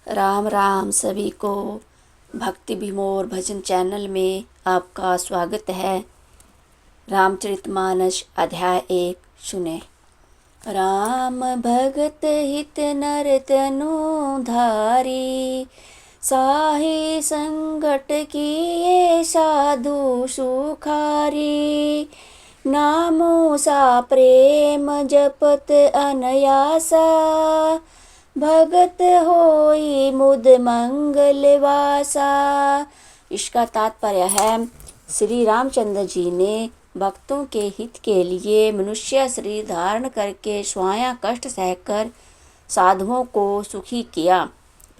राम राम सभी को। भक्ति विमोर भजन चैनल में आपका स्वागत है। रामचरितमानस अध्याय 1 सुने। राम भगत हित नर तनु धारी, साहि संकट किए साधु सुखारी। नामो सा प्रेम जपत अनयासा, भगत होई मुद मंगल वासा। इसका तात्पर्य है, श्री रामचंद्र जी ने भक्तों के हित के लिए मनुष्य शरीर धारण करके स्वाया कष्ट सहकर साधुओं को सुखी किया,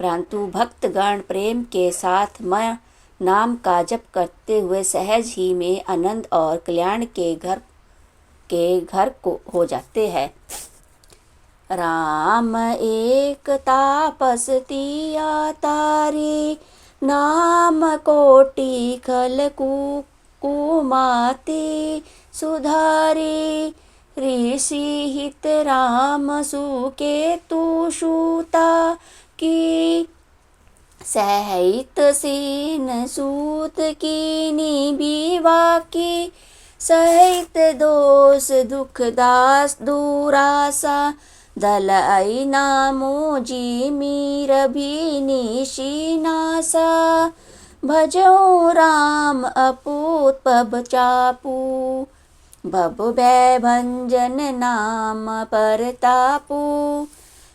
परंतु भक्तगण प्रेम के साथ मैं नाम का जप करते हुए सहज ही में आनंद और कल्याण के घर को हो जाते हैं। राम एक तापस तिया तारी, नाम कोटि खल कुमाती सुधारी। ऋषि हित राम सुकेतु सूता की, सहित सेन सूत कीनी विवाह की। सहित दोष दुख दास दुरासा, दलाई नामो जी मीर भी निशिनासा। भजो राम अपूत पब चापू, भव भय भंजन नाम परतापू।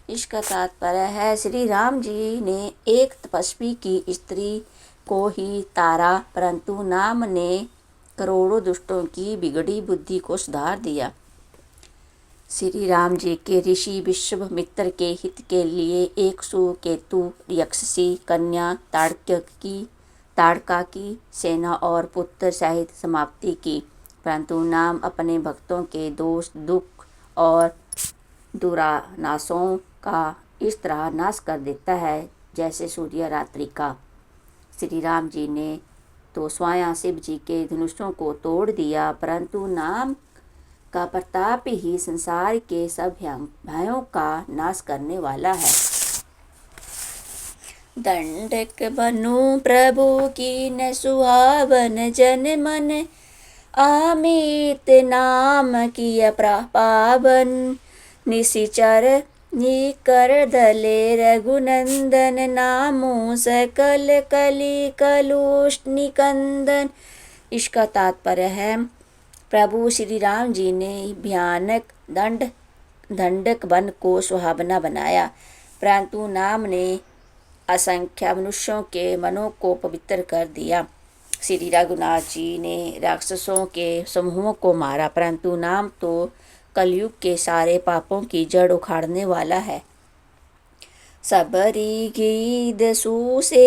इसका तात्पर्य है, श्री राम जी ने एक तपस्वी की स्त्री को ही तारा, परंतु नाम ने करोड़ों दुष्टों की बिगड़ी बुद्धि को सुधार दिया। श्री राम जी के ऋषि विश्वामित्र के हित के लिए एक सुकेतु यक्षसी कन्या ताड़का की सेना और पुत्र सहित समाप्ति की, परंतु नाम अपने भक्तों के दोष दुख और दुरानाशों का इस तरह नाश कर देता है जैसे सूर्य रात्रि का। श्री राम जी ने तो स्वयं शिव जी के धनुषों को तोड़ दिया, परंतु नाम का प्रताप ही संसार के सब भयों का नाश करने वाला है। दंडक बनु प्रभु की न सुहावन जन मन, अमित नाम किया पावन। निशिचर निकर दले रघुनंदन, नामो सकल कली कलुष निकंदन। इसका तात्पर्य है, प्रभु श्री राम जी ने भयानक दंडक वन को सुहावना बनाया, परंतु नाम ने असंख्य मनुष्यों के मनों को पवित्र कर दिया। श्री रघुनाथ जी ने राक्षसों के समूहों को मारा, परंतु नाम तो कलयुग के सारे पापों की जड़ उखाड़ने वाला है। सबरी गीत सुसेवकानी,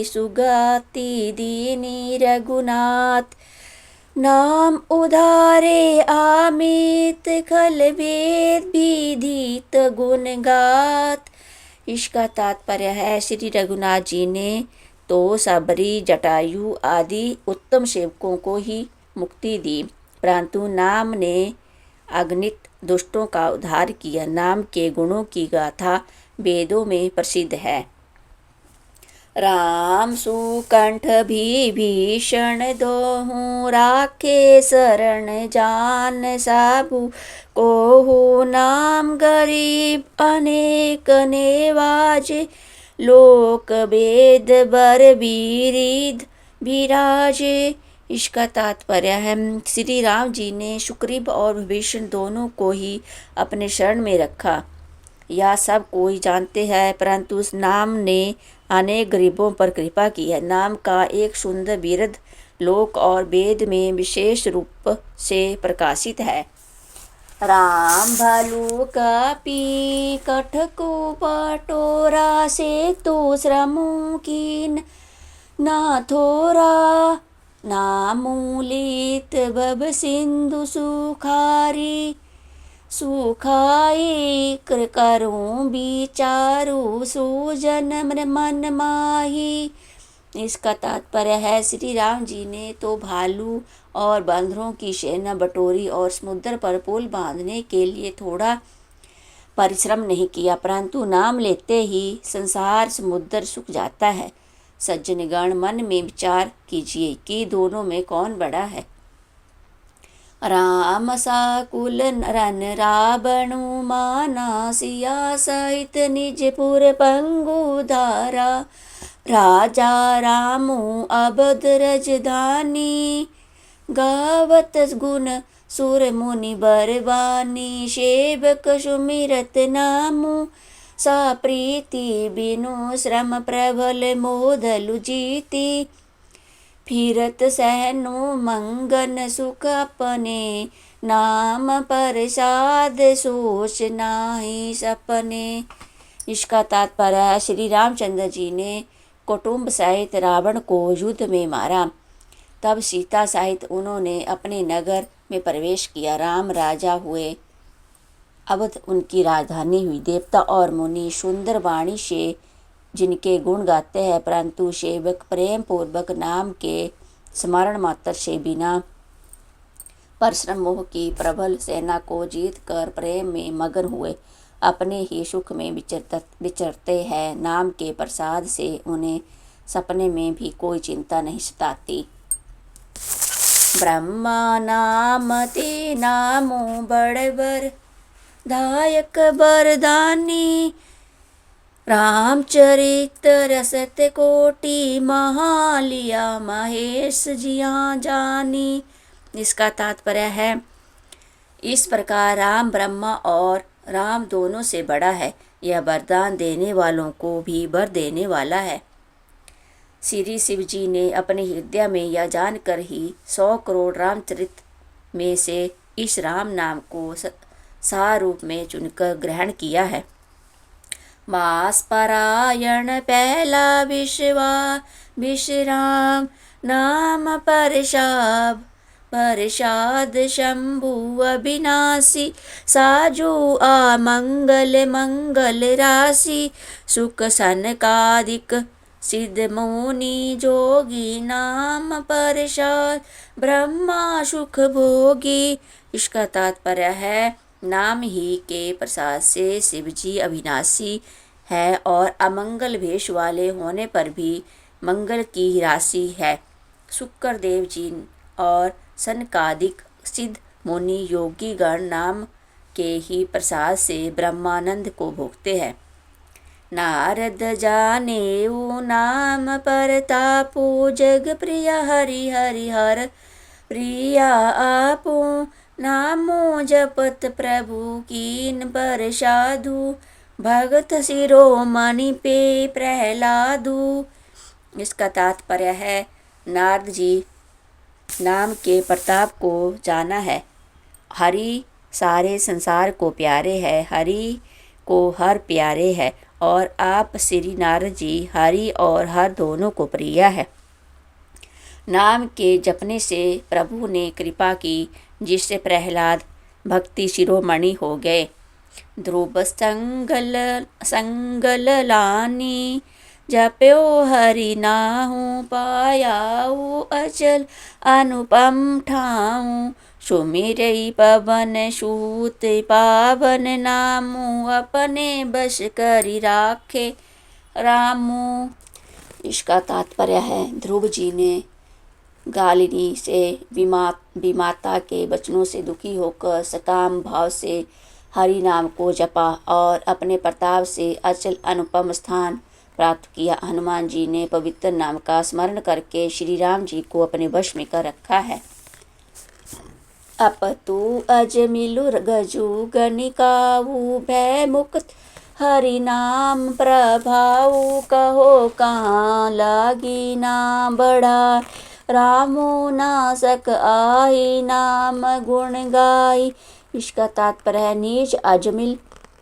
सुगाती दीनी रघुनाथ। नाम उधारे आमित खल वेद विदित गुण गात। इसका तात्पर्य है, श्री रघुनाथ जी ने तो सबरी जटायु आदि उत्तम सेवकों को ही मुक्ति दी, परंतु नाम ने अगणित दुष्टों का उद्धार किया। नाम के गुणों की गाथा वेदों में प्रसिद्ध है। राम सुकंठ भीषण दोहु, राखे शरण जान साबु कोहु। नाम गरीब अनेक नेवाज, लोक वेद बर बीरिद विराजे। इसका तात्पर्य है, श्री राम जी ने सुग्रीव और विभीषण दोनों को ही अपने शरण में रखा। यह सब कोई जानते हैं, परंतु उस नाम ने अनेक गरीबों पर कृपा की है। नाम का एक सुंदर बिरद लोक और वेद में विशेष रूप से प्रकाशित है। राम भालू का पी कठको पटोरा, से तो श्रमों कीन ना थोरा। नामूलित बब सिंधु सुखारी, सुखाई करूं विचारू सुजन मन माही। इसका तात्पर्य है, श्री राम जी ने तो भालू और बंदरों की सेना बटोरी और समुद्र पर पुल बांधने के लिए थोड़ा परिश्रम नहीं किया, परंतु नाम लेते ही संसार समुद्र सूख जाता है। सज्जनगण, मन में विचार कीजिए कि दोनों में कौन बड़ा है। राम साकुल रन रावणु माना, सिया सहित निजपुर पंगु धारा। राजा रामू अबद रजधानी, गावत गुण सुर मुनि बरबानी। सेवक सुमिरत नामु, सा प्रीति बिनु श्रम प्रबल मोदलु जीती। फिरत सहनु मंगन सुख अपने, नाम प्रसाद सोच नाही सपने। इसका तात्पर्य है, श्री रामचंद्र जी ने कुटुंब सहित रावण को युद्ध में मारा। तब सीता सहित उन्होंने अपने नगर में प्रवेश किया। राम राजा हुए, अवध उनकी राजधानी हुई। देवता और मुनि सुंदर वाणी से जिनके गुण गाते हैं, परंतु सेवक प्रेम पूर्वक नाम के स्मरण मात्र से बिना परिश्रम मोह की प्रबल सेना को जीत कर प्रेम में मगन हुए अपने ही सुख में विचरते हैं। नाम के प्रसाद से उन्हें सपने में भी कोई चिंता नहीं सताती। ब्रह्मा नाम ते नामो बड़बर, दायक बरदानी। रामचरित रसत कोटि, महालिया महेश जिया जानी। इसका तात्पर्य है, इस प्रकार राम ब्रह्मा और राम दोनों से बड़ा है। यह वरदान देने वालों को भी वर देने वाला है। श्री शिव जी ने अपने हृदय में यह जानकर ही 100 करोड़ रामचरित में से इस राम नाम को सार रूप में चुनकर ग्रहण किया है। मास परायण पहला विश्राम, नाम परसाद शंभु अविनाशी। साजु मंगल राशि, सुख सनकादिक सिद्ध मुनि जोगी। नाम प्रसाद ब्रह्मा सुख भोगी। इसका तात्पर्य है, नाम ही के प्रसाद से शिव जी अविनाशी है और अमंगल भेष वाले होने पर भी मंगल की राशि है। शुक्र देव जी और सनकादिक सिद्ध मुनि योगी गण नाम के ही प्रसाद से ब्रह्मानंद को भोगते हैं। नारद जानेऊ नाम परतापो, जग प्रिय हरि हरि हर प्रिया आपो। नामो जपत प्रभु कीन प्रसादु, भगत शिरोमणि पे प्रहलादु। इसका तात्पर्य है, नारद जी नाम के प्रताप को जाना है। हरि सारे संसार को प्यारे है, हरि को हर प्यारे है और आप श्री नारद जी हरि और हर दोनों को प्रिय है। नाम के जपने से प्रभु ने कृपा की, जिससे प्रहलाद भक्ति शिरोमणि हो गए। ध्रुव संगल लानी, जप्यो हरि नाहु पायाऊ अचल अनुपम ठाऊ। सुमिरई पवन सूत पावन नामु, अपने बस करि राखे रामू। इसका तात्पर्य है, ध्रुव जी ने गालिनी से विमाता के वचनों से दुखी होकर सकाम भाव से हरि नाम को जपा और अपने प्रताप से अचल अनुपम स्थान प्राप्त किया। हनुमान जी ने पवित्र नाम का स्मरण करके श्री राम जी को अपने वश में कर रखा है। अपतु अजमिलु गजु गणिकाऊ, भय मुक्त हरि नाम प्रभाऊ। कहो कहाँ लागी नाम बड़ा, रामो नासक आई नाम गुण गाई। इसका तात्पर्य है, नीच अजमिल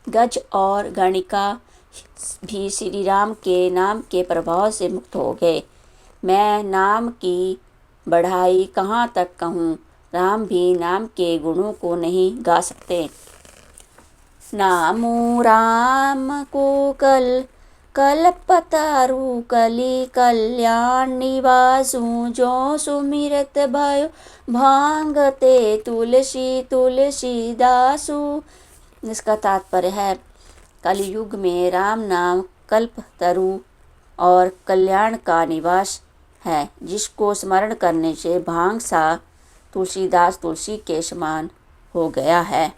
गज और गणिका भी श्री राम के नाम के प्रभाव से मुक्त हो गए। मैं नाम की बढ़ाई कहाँ तक कहूँ, राम भी नाम के गुणों को नहीं गा सकते। नामो राम को कल्पतरु कलि कल्याण निवासु। जो सुमिरत भयो भांगते तुलसी दासु। इसका तात्पर्य है कलयुग में राम नाम कल्पतरु और कल्याण का निवास है, जिसको स्मरण करने से भांग सा तुलसीदास तुलसी के समान हो गया है।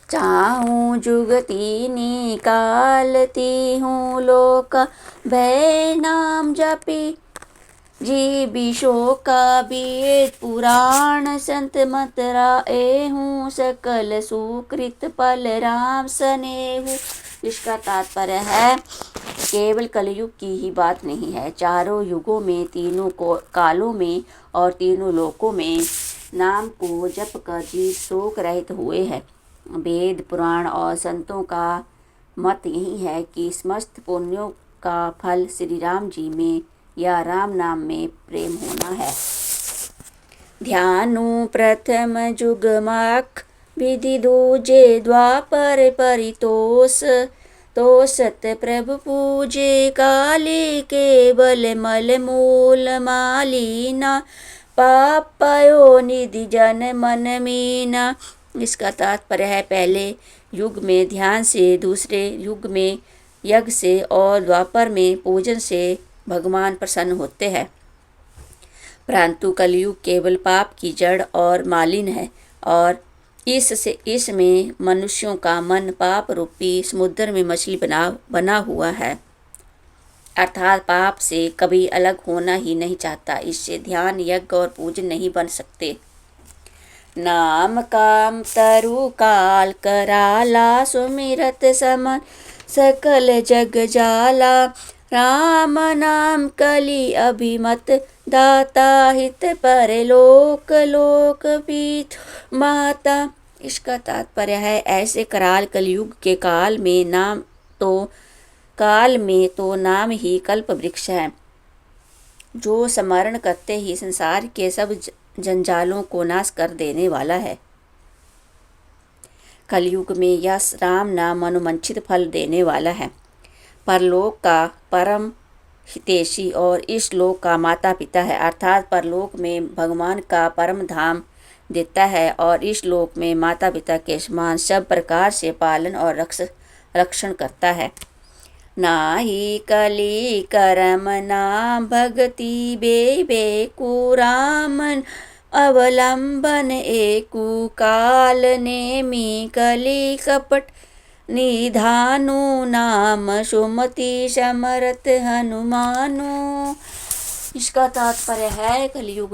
चाहूँ जुगती निकालती हूँ लोक भय नाम जपी, जी शोका वेद पुराण संत मत राए हूँ, सकल सुकृत फल राम स्नेहु। इसका तात्पर्य है केवल कलयुग की ही बात नहीं है, चारों युगों में, तीनों कालों में और तीनों लोकों में नाम को जप कर जीव शोक रहित हुए हैं। वेद पुराण और संतों का मत यही है कि समस्त पुण्यों का फल श्री राम जी में या राम नाम में प्रेम होना है। ध्यानु प्रथम जुगमाख विधि दूजे द्वापर परितोष, तो सत प्रभु पूजे काली केवल मल मूल मालीना, पाप पयो निधि जन मन मीना। इसका तात्पर्य है पहले युग में ध्यान से, दूसरे युग में यज्ञ से और द्वापर में पूजन से भगवान प्रसन्न होते हैं। परंतु कलयुग केवल पाप की जड़ और मालिन है और इसमें मनुष्यों का मन पाप रूपी समुद्र में मछली बना हुआ है, अर्थात पाप से कभी अलग होना ही नहीं चाहता। इससे ध्यान, यज्ञ और पूजन नहीं बन सकते। नाम काम तरु काल कराला, सुमिरत समन सकल जग जाला, राम नाम कली अभिमत दाता, हित पर लोक लोक पीत माता। इसका तात्पर्य है ऐसे कराल कलयुग के काल में तो नाम ही कल्प वृक्ष है, जो स्मरण करते ही संसार के सब जंजालों को नाश कर देने वाला है। कलयुग में यह राम नाम मनोवांछित फल देने वाला है, परलोक का परम हितैषी और इस लोक का माता पिता है, अर्थात परलोक में भगवान का परम धाम देता है और इस लोक में माता पिता के समान सब प्रकार से पालन और रक्षण करता है। नाही कली करम ना भगति बेकु, राम अवलंबन एकु काल, नेमी कली कपट निधानु, नाम सुमति समरथ हनुमानु। इसका तात्पर्य है कलयुग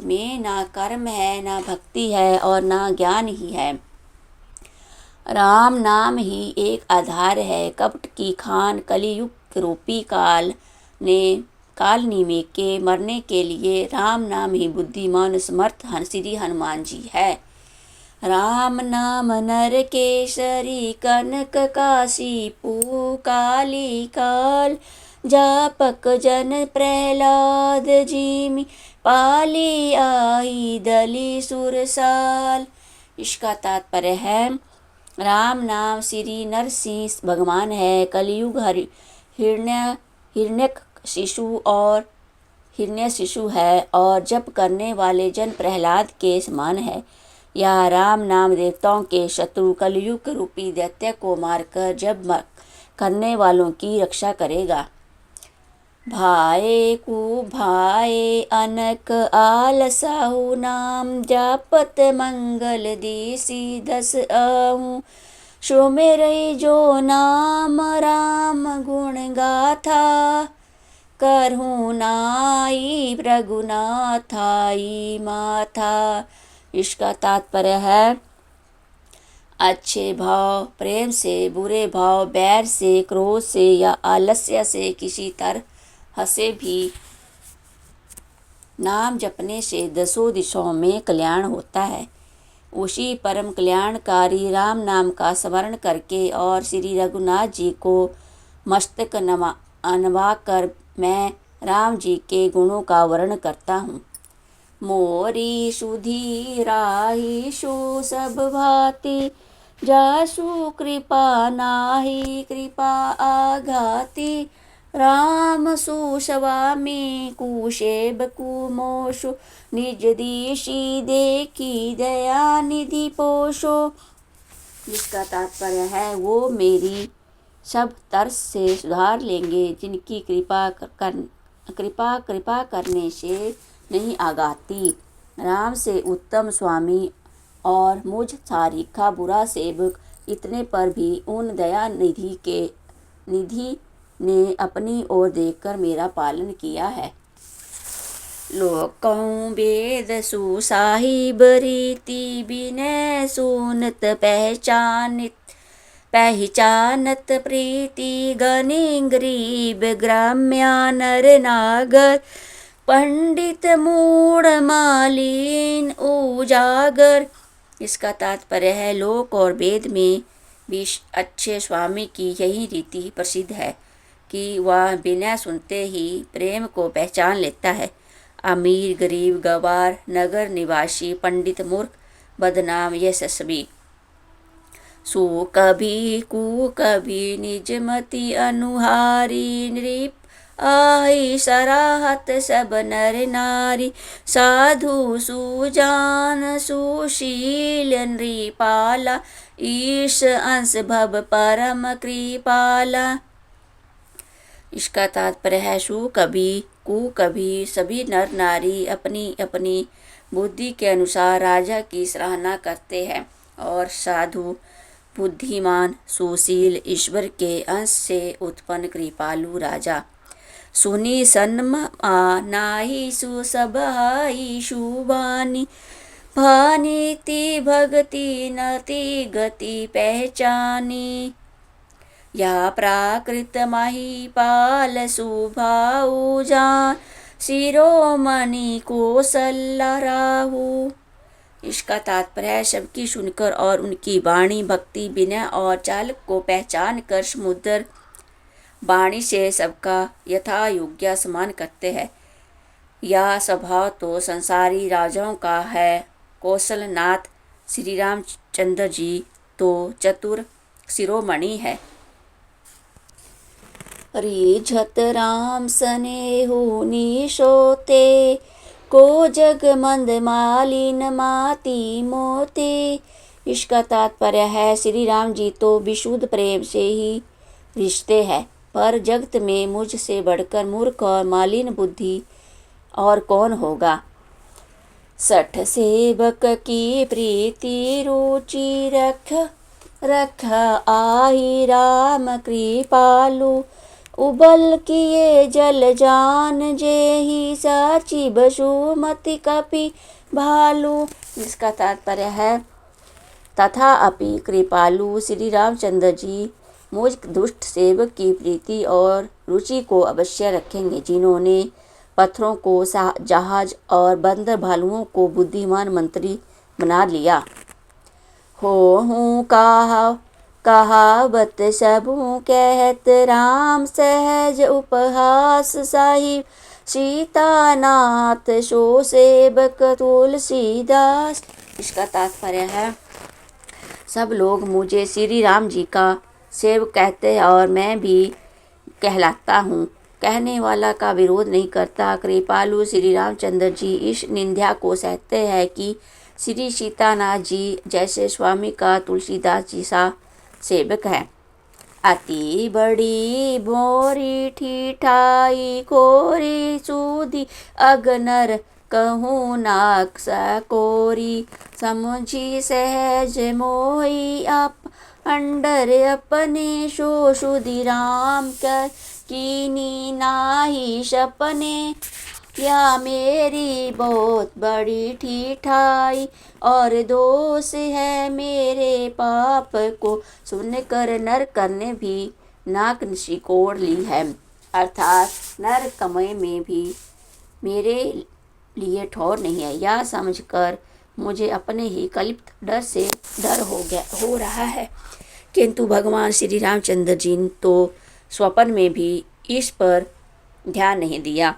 में ना कर्म है, ना भक्ति है और ना ज्ञान ही है। राम नाम ही एक आधार है। कपट की खान कलियुग रूपी कालनी में के मरने के लिए राम नाम ही बुद्धिमान समर्थ श्री हनुमान जी है। राम नाम नर केसरी कनक काशी काली काल, जापक जन प्रहलाद जिमि पाली आई दली सुरसाल। इसका तात्पर्य है राम नाम श्री नरसिंह भगवान है, कलयुग हिरण्य शिशु है और जप करने वाले जन प्रहलाद के समान है। यह राम नाम देवताओं के शत्रु कलयुग रूपी दैत्य को मारकर जप करने वालों की रक्षा करेगा। भाए कु भाए अनक आलसाहु, नाम जापत मंगल देसी दस आहू, सुमिरै जो नाम राम गुण गाथा, करहु नाई रघुनाथाई माथा। इसका तात्पर्य है अच्छे भाव, प्रेम से, बुरे भाव, बैर से, क्रोध से या आलस्य से किसी तरह से भी नाम जपने से दसों दिशाओं में कल्याण होता है। उसी परम कल्याणकारी राम नाम का स्मरण करके और श्री रघुनाथ जी को मस्तक नवा कर मैं राम जी के गुणों का वर्णन करता हूँ। मोरी सुधी राही सु सब भांति, जासु कृपा नाही कृपा आघाती, राम सुस्वामी कुशेबकु मोशु, निज दीशी देखी दया निधि पोषो। जिसका तात्पर्य है वो मेरी सब तरस से सुधार लेंगे, जिनकी कृपा करने से नहीं आगाती। राम से उत्तम स्वामी और मुझ सारिका बुरा सेवक, इतने पर भी उन दया निधि ने अपनी ओर देखकर मेरा पालन किया है। लोकों वेद सुसाहिब रीति विनय सुनत पहचानत प्रीति गनि गरीब ग्राम्या नर नागर पंडित मूढ़ मालिन उजागर। इसका तात्पर्य है लोक और वेद में भी अच्छे स्वामी की यही रीति प्रसिद्ध है कि वह बिना सुनते ही प्रेम को पहचान लेता है। अमीर गरीब गवार नगर निवासी पंडित मूर्ख बदनाम यशस्वी सु कभी कु कभी निजमति अनुहारी नृप आई सराहत सब नर नारी साधु सुजान सुशील नृपाला ईश अंश भव परम कृपाला। इसका तात्पर्य है सु कभी कु कभी सभी नर नारी अपनी अपनी बुद्धि के अनुसार राजा की सराहना करते हैं और साधु बुद्धिमान सुशील ईश्वर के अंश से उत्पन्न कृपालु राजा सुनी सन्मा नाही सुसभाई शुभानी भानीति भगति नति गति पहचानी या प्राकृत महिपाल सुभाऊ जान शिरोमणि कौशल्या राहु। इसका तात्पर्य है सबकी सुनकर और उनकी वाणी भक्ति विनय और चालक को पहचान कर समुद्र वाणी से सबका यथा योग्य सम्मान करते हैं। यह स्वभाव तो संसारी राजाओं का है। कौशलनाथ श्री रामचंद्र जी तो चतुर शिरोमणि है। रिझत राम स्नेहु निशोते को जग मंद मालिन माती मोते। इसका तात्पर्य है श्री राम जी तो विशुद्ध प्रेम से ही रिश्ते हैं, पर जगत में मुझसे बढ़कर मूर्ख और मालिन बुद्धि और कौन होगा। सठ सेवक की प्रीति रुचि रख आही राम कृपालु उबल किए जल जान जेहि साची बसुमति कपि भालू। इसका तात्पर्य है तथा अपि कृपालु श्री रामचंद्र जी मुझ दुष्ट सेवक की प्रीति और रुचि को अवश्य रखेंगे, जिन्होंने पत्थरों को जहाज और बंदर भालुओं को बुद्धिमान मंत्री बना लिया। हो कहावत सबू कहत राम सहज उपहास साहिब सीतानाथ सो सेवक तुलसीदास। इसका तात्पर्य है सब लोग मुझे श्री राम जी का सेवक कहते हैं और मैं भी कहलाता हूँ। कहने वाला का विरोध नहीं करता। कृपालु श्री रामचंद्र जी इस निंदा को सहते हैं कि श्री सीतानाथ जी जैसे स्वामी का तुलसीदास जी सा सेवक है। अति बड़ी बोरी ठीठाई खोरी सूदी अगनर कहूँ नाक सकोरी समझी सहज मोही आप अंडर अपने शो सुधि राम कर कीनी नाही सपने। या मेरी बहुत बड़ी ठीठाई और दोष है मेरे पाप को सुनकर नरक ने भी नाक सिकोड़ ली है। अर्थात नरकमय में भी मेरे लिए ठौर नहीं है। यह समझकर मुझे अपने ही कल्पित डर से डर हो रहा है, किंतु भगवान श्री रामचंद्र जी तो स्वप्न में भी इस पर ध्यान नहीं दिया।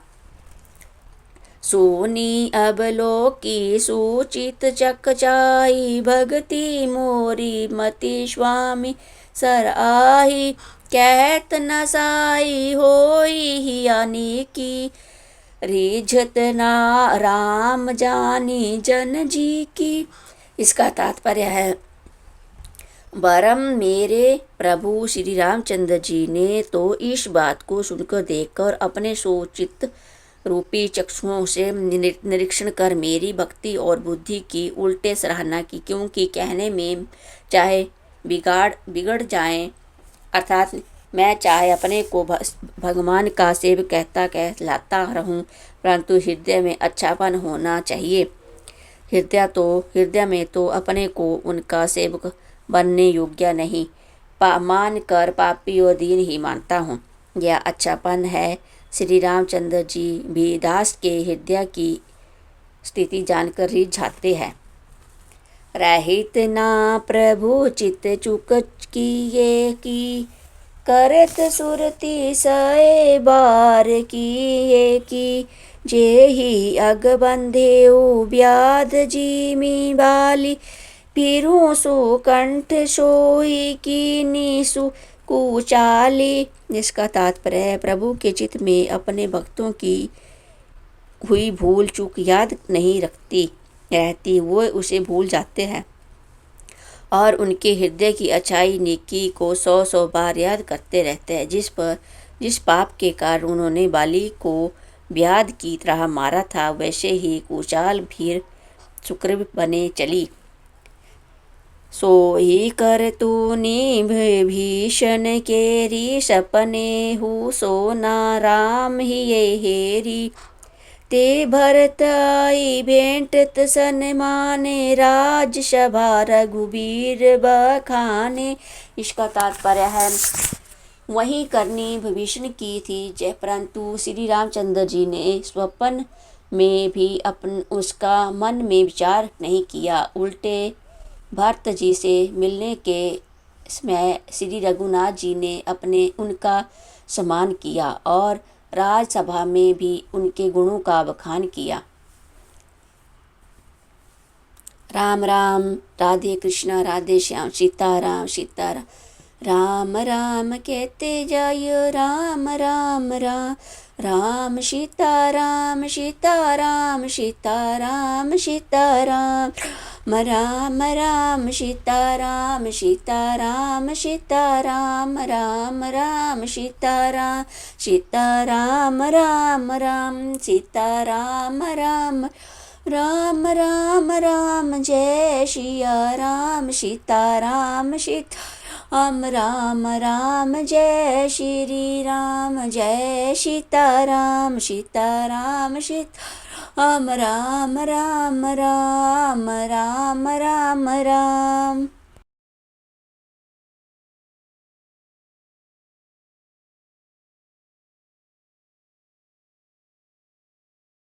सोनी अवलोकी सूचित चकचाई भगति मोरी मति स्वामी सर आही कहत नसाई होई हियानी की रिझत ना राम जानी जन जी की। इसका तात्पर्य है वरम मेरे प्रभु श्री रामचंद्र जी ने तो इस बात को सुनकर देखकर अपने सोचित रूपी चक्षुओं से निरीक्षण कर मेरी भक्ति और बुद्धि की उल्टे सराहना की, क्योंकि कहने में चाहे बिगड़ जाए, अर्थात मैं चाहे अपने को भगवान का सेवक कहलाता रहूं, परंतु हृदय में अच्छापन होना चाहिए। हृदय में तो अपने को उनका सेवक बनने योग्य नहीं मान कर पापी और दीन ही मानता हूँ। यह अच्छापन है। श्री रामचंद्र जी भी दास के हृदय की स्थिति जानकर रिझाते हैं। रहित ना प्रभु चित चुक किए की, करत सुरति सए बार किए की, जे ही अग बंधे व्याध जीमी बाली, फिरू सुकंठ सोई की निसु कुचाली। जिसका तात्पर्य है, प्रभु के चित्त में अपने भक्तों की हुई भूल चूक याद नहीं रहती, वो उसे भूल जाते हैं और उनके हृदय की अच्छाई नेकी को 100 बार याद करते रहते हैं। जिस पाप के कारण उन्होंने बाली को व्याध की तरह मारा था, वैसे ही कुचाल भी सुग्रीव बने चली। सोई कर तूनी भीषण केरी, सपने हु सोना राम ही ये हेरी, ते भरत आई भेंटत सन्माने, राज सभा रघुबीर बखाने। इसका तात्पर्य है, वही करनी विभीषण की थी, परंतु श्री रामचंद्र जी ने स्वप्न में भी उसका मन में विचार नहीं किया। उल्टे भरत जी से मिलने के समय श्री रघुनाथ जी ने उनका सम्मान किया और राजसभा में भी उनके गुणों का बखान किया। राम राम, राधे कृष्णा, राधे श्याम, सीताराम सीताराम, राम राम कहते जाइयो, राम राम राम राम, सीताराम सीताराम सीताराम सीताराम, राम राम सीताराम सीताराम सीताराम, राम राम सीताराम सीताराम, राम राम सीताराम राम राम राम राम, जय सिया राम सीताराम सीताराम, राम राम जय श्री राम, जय सीताराम सीताराम सीताराम, राम राम राम राम राम राम।